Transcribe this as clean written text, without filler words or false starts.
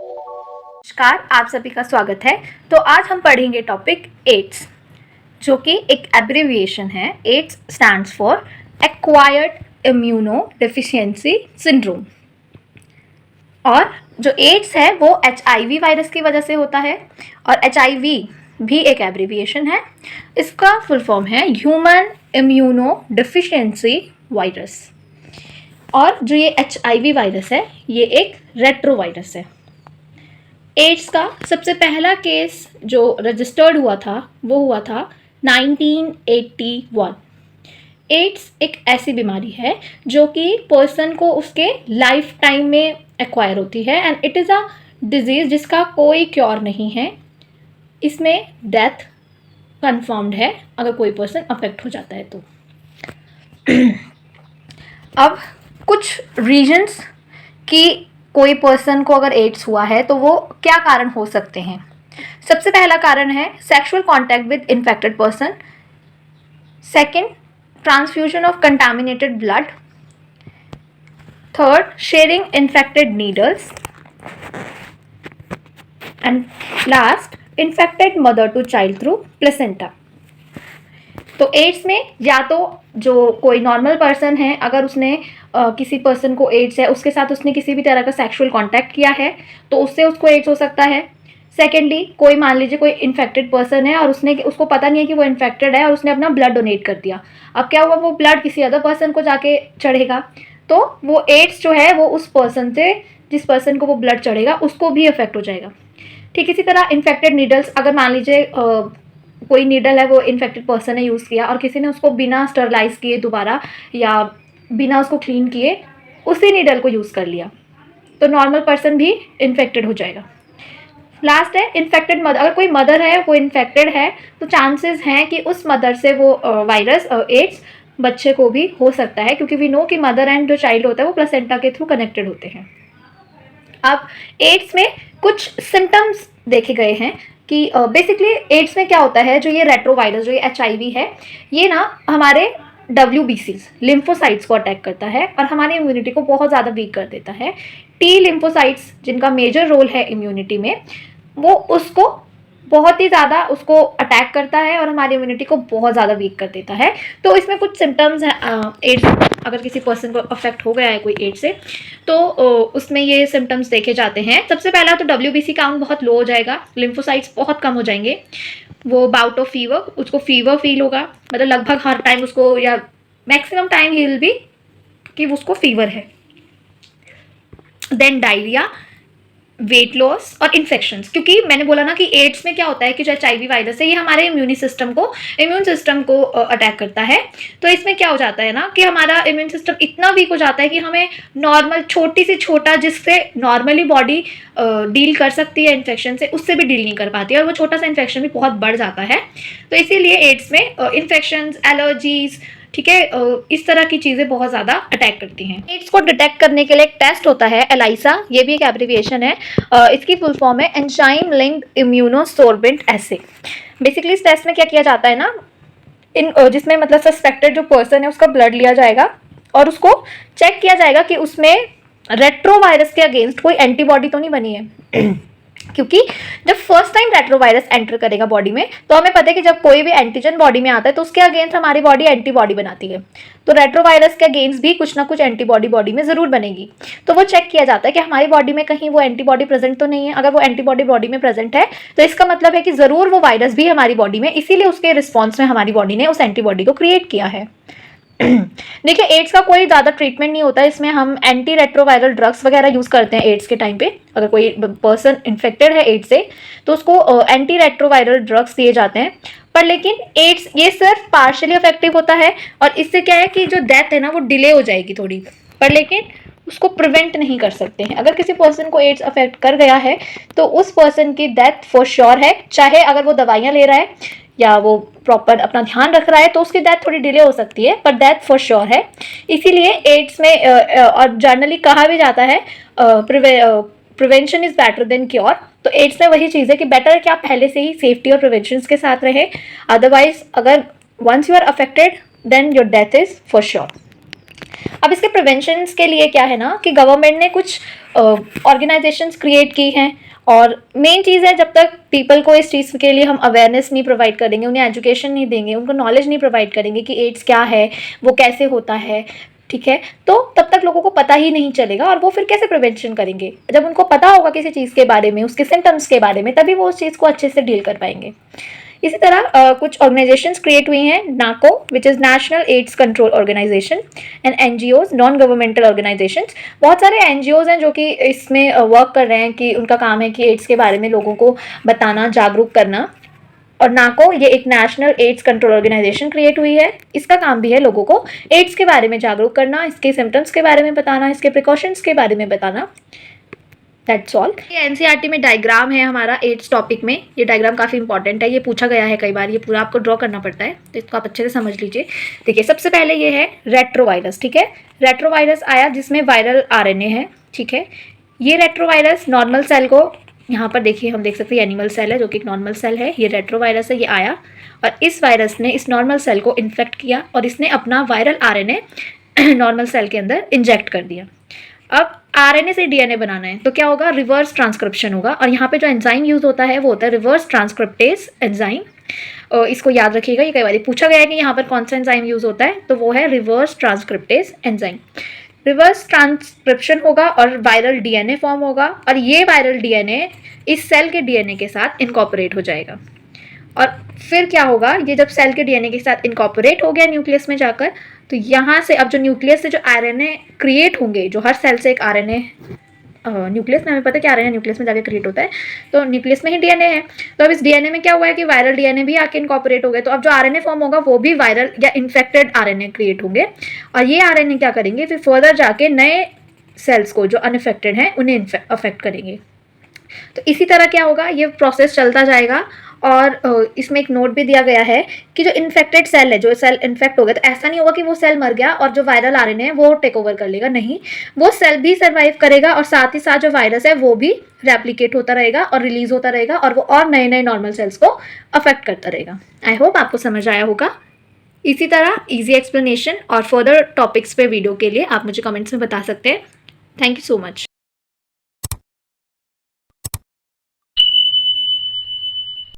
नमस्कार, आप सभी का स्वागत है। तो आज हम पढ़ेंगे टॉपिक एड्स, जो कि एक एब्रिविएशन है। AIDS stands for acquired immunodeficiency syndrome. और जो एड्स है वो HIV वायरस की वजह से होता है, और HIV भी एक एब्रिविएशन है। इसका फुल फॉर्म है ह्यूमन इम्यूनो डेफिशिएंसी वायरस। और जो ये HIV वायरस है ये एक रेट्रोवायरस है। एड्स का सबसे पहला केस जो रजिस्टर्ड हुआ था वो हुआ था 1981। एड्स एक ऐसी बीमारी है जो कि पर्सन को उसके लाइफ टाइम में एक्वायर होती है, and it is a disease जिसका कोई क्योर नहीं है। इसमें डेथ कंफर्म्ड है अगर कोई पर्सन अफेक्ट हो जाता है तो। अब कुछ रीजन्स की कोई पर्सन को अगर एड्स हुआ है तो वो क्या कारण हो सकते हैं। सबसे पहला कारण है sexual contact with infected person. Second, transfusion of contaminated blood. Third, sharing infected needles. And last, infected mother to child through placenta. तो एड्स में या तो जो कोई नॉर्मल पर्सन है, अगर उसने किसी पर्सन को एड्स है, उसके साथ उसने किसी भी तरह का सेक्सुअल कांटेक्ट किया है तो उससे उसको एड्स हो सकता है। सेकेंडली, कोई मान लीजिए कोई इन्फेक्टेड पर्सन है और उसको पता नहीं है कि वो इन्फेक्टेड है और उसने अपना ब्लड डोनेट कर दिया। अब क्या हुआ, वो ब्लड किसी अदर पर्सन को जाके चढ़ेगा तो वो एड्स जो है वो उस पर्सन से, जिस पर्सन को वो ब्लड चढ़ेगा उसको भी अफेक्ट हो जाएगा। ठीक इसी तरह इन्फेक्टेड नीडल्स, अगर मान लीजिए कोई नीडल है वो इन्फेक्टेड पर्सन ने यूज़ किया और किसी ने उसको बिना स्टरलाइज किए दोबारा या बिना उसको क्लीन किए उसी नीडल को यूज़ कर लिया तो नॉर्मल पर्सन भी इन्फेक्टेड हो जाएगा। लास्ट है इन्फेक्टेड मदर। अगर कोई मदर है वो इन्फेक्टेड है तो चांसेस हैं कि उस मदर से वो वायरस एड्स बच्चे को भी हो सकता है, क्योंकि वी नो कि मदर एंड जो चाइल्ड होता है वो प्लेसेंटा के थ्रू कनेक्टेड होते हैं। अब एड्स में कुछ सिम्टम्स देखे गए हैं कि बेसिकली एड्स में क्या होता है, जो ये रेट्रोवायरस, जो ये HIV है, ये ना हमारे WBCs लिम्फोसाइट्स को अटैक करता है और हमारी इम्यूनिटी को बहुत ज़्यादा वीक कर देता है। T लिम्फोसाइट्स जिनका मेजर रोल है इम्यूनिटी में, वो उसको बहुत ही ज़्यादा उसको अटैक करता है और हमारी इम्यूनिटी को बहुत ज़्यादा वीक कर देता है। तो इसमें कुछ सिम्टम्स हैं एड्स, अगर किसी पर्सन को अफेक्ट हो गया है कोई एड्स से तो उसमें ये सिम्टम्स देखे जाते हैं। सबसे पहला तो WBC काउंट बहुत लो हो जाएगा, लिम्फोसाइट्स बहुत कम हो जाएंगे, वो बाउट ऑफ फीवर, उसको फीवर फील होगा, मतलब लगभग हर टाइम उसको, या maximum time he will be कि उसको फीवर है। देन डायरिया, वेट लॉस और इन्फेक्शंस, क्योंकि मैंने बोला ना कि एड्स में क्या होता है कि जो HIV वायरस है ये हमारे इम्यून सिस्टम को अटैक करता है। तो इसमें क्या हो जाता है ना कि हमारा इम्यून सिस्टम इतना वीक हो जाता है कि हमें नॉर्मल छोटी से छोटा, जिससे नॉर्मली बॉडी डील कर सकती है इन्फेक्शन से, उससे भी डील नहीं कर पाती है और वो छोटा सा इन्फेक्शन भी बहुत बढ़ जाता है। तो इसीलिए एड्स में इन्फेक्शंस, एलर्जीज, ठीक है, इस तरह की चीज़ें बहुत ज़्यादा अटैक करती हैं। एड्स को डिटेक्ट करने के लिए एक टेस्ट होता है ELISA, ये भी एक एब्रिविएशन है। इसकी फुल फॉर्म है एंजाइम लिंक्ड इम्यूनोसोर्बेंट एसे। बेसिकली इस टेस्ट में क्या किया जाता है ना, जिसमें मतलब सस्पेक्टेड जो पर्सन है उसका ब्लड लिया जाएगा और उसको चेक किया जाएगा कि उसमें रेट्रोवायरस के अगेंस्ट कोई एंटीबॉडी तो नहीं बनी है। क्योंकि जब फर्स्ट टाइम रेट्रोवायरस एंटर करेगा बॉडी में तो हमें पता है कि जब कोई भी एंटीजन बॉडी में आता है तो उसके अगेंस्ट हमारी बॉडी एंटीबॉडी बनाती है। तो रेट्रोवायरस के अगेंस्ट भी कुछ ना कुछ एंटीबॉडी बॉडी में ज़रूर बनेगी। तो वो चेक किया जाता है कि हमारी बॉडी में कहीं वो एंटीबॉडी प्रेजेंट तो नहीं है। अगर वो एंटीबॉडी बॉडी में प्रेजेंट है तो इसका मतलब है कि ज़रूर वो वायरस भी हमारी बॉडी में, इसीलिए उसके रिस्पॉन्स में हमारी बॉडी ने उस एंटीबॉडी को क्रिएट किया है। देखिए, एड्स का कोई ज़्यादा ट्रीटमेंट नहीं होता है। इसमें हम एंटी रेट्रोवायरल ड्रग्स वगैरह यूज़ करते हैं एड्स के टाइम पे। अगर कोई पर्सन इन्फेक्टेड है एड्स से तो उसको एंटी रेट्रोवायरल ड्रग्स दिए जाते हैं। पर लेकिन एड्स ये सिर्फ पार्शियली इफेक्टिव होता है और इससे क्या है कि जो डेथ है ना वो डिले हो जाएगी थोड़ी, पर लेकिन उसको प्रिवेंट नहीं कर सकते हैं। अगर किसी पर्सन को एड्स अफेक्ट कर गया है तो उस पर्सन की डेथ फॉर श्योर है, चाहे अगर वो दवाइयाँ ले रहा है या वो प्रॉपर अपना ध्यान रख रहा है तो उसकी डेथ थोड़ी डिले हो सकती है, पर डेथ फॉर श्योर है। इसीलिए एड्स में और जनरली कहा भी जाता है prevention is better than cure. तो एड्स में वही चीज़ है कि बेटर है कि आप पहले से ही सेफ्टी और प्रिवेंशन के साथ रहे। अदरवाइज अगर once you are affected then your death is for sure. अब इसके प्रिवेंशंस के लिए क्या है ना कि गवर्नमेंट ने कुछ ऑर्गेनाइजेशंस क्रिएट की हैं, और मेन चीज़ है जब तक पीपल को इस चीज़ के लिए हम अवेयरनेस नहीं प्रोवाइड करेंगे, उन्हें एजुकेशन नहीं देंगे, उनको नॉलेज नहीं प्रोवाइड करेंगे कि एड्स क्या है, वो कैसे होता है, ठीक है, तो तब तक लोगों को पता ही नहीं चलेगा, और वो फिर कैसे प्रिवेंशन करेंगे। जब उनको पता होगा किसी चीज़ के बारे में, उसके सिम्टम्स के बारे में, तभी वो उस चीज़ को अच्छे से डील कर पाएंगे। इसी तरह कुछ ऑर्गेनाइजेशंस क्रिएट हुई हैं, NACO which is national AIDS control organisation, and NGOs non governmental organisations. बहुत सारे एनजीओज हैं जो कि इसमें वर्क कर रहे हैं, कि उनका काम है कि एड्स के बारे में लोगों को बताना, जागरूक करना। और नाको ये एक national AIDS control organisation create हुई है, इसका काम भी है लोगों को एड्स के बारे में जागरूक करना, इसके सिम्टम्स के बारे में बताना, इसके प्रिकॉशंस के बारे में बताना। That's all. ये एनसीईआरटी में डायग्राम है हमारा एड्स टॉपिक में, ये डायग्राम काफ़ी इंपॉर्टेंट है, ये पूछा गया है कई बार, ये पूरा आपको ड्रॉ करना पड़ता है, तो इसको आप अच्छे से समझ लीजिए। देखिए सबसे पहले ये है रेट्रोवायरस, ठीक है, रेट्रोवायरस आया जिसमें वायरल आरएनए है, ठीक है। ये रेट्रोवायरस नॉर्मल सेल को, यहाँ पर देखिए हम देख सकते हैं एनिमल सेल है जो कि एक नॉर्मल सेल है, ये रेट्रोवायरस है, ये आया और इस वायरस ने इस नॉर्मल सेल को इन्फेक्ट किया और इसने अपना वायरल आरएनए नॉर्मल सेल के अंदर इंजेक्ट कर दिया। अब आरएनए से डीएनए बनाना है तो क्या होगा, रिवर्स ट्रांसक्रिप्शन होगा, और यहाँ पे जो एंजाइम यूज होता है वो होता है रिवर्स ट्रांसक्रिप्टेज एंजाइम। इसको याद रखिएगा, ये कई बार पूछा गया है कि यहाँ पर कौन सा एंजाइम यूज होता है, तो वो है reverse transcriptase enzyme. Reverse transcription होगा और वायरल डीएनए फॉर्म होगा, और ये वायरल डीएनए इस सेल के डीएनए के साथ इनकॉर्पोरेट हो जाएगा। और फिर क्या होगा, ये जब सेल के डीएनए के साथ इनकॉर्पोरेट हो गया न्यूक्लियस में जाकर, तो यहाँ से अब जो न्यूक्लियस से जो आरएनए क्रिएट होंगे, जो हर सेल से एक आरएनए न्यूक्लियस में, हमें पता है कि आरएनए न्यूक्लियस में जाके क्रिएट होता है, तो न्यूक्लियस में ही डीएनए है, तो अब इस डीएनए में क्या हुआ है कि वायरल डीएनए भी आके इनकॉर्पोरेट हो गए, तो अब जो आरएनए फॉर्म होगा वो भी वायरल या इन्फेक्टेड आरएनए क्रिएट होंगे, और ये आरएनए क्या करेंगे फिर फर्दर जाके नए सेल्स को जो अनइफेक्टेड हैं उन्हें अफेक्ट करेंगे। तो इसी तरह क्या होगा, ये प्रोसेस चलता जाएगा। और इसमें एक नोट भी दिया गया है कि जो इन्फेक्टेड सेल है, जो सेल इन्फेक्ट हो गया, तो ऐसा नहीं होगा कि वो सेल मर गया और जो वायरल आरएनए है वो टेक ओवर कर लेगा, नहीं, वो सेल भी सर्वाइव करेगा और साथ ही साथ जो वायरस है वो भी रेप्लिकेट होता रहेगा और रिलीज होता रहेगा, और वो और नए नए नॉर्मल सेल्स को अफेक्ट करता रहेगा। आई होप आपको समझ आया होगा। इसी तरह ईजी एक्सप्लेनेशन और फर्दर टॉपिक्स पे वीडियो के लिए आप मुझे कमेंट्स में बता सकते हैं। Thank you so much.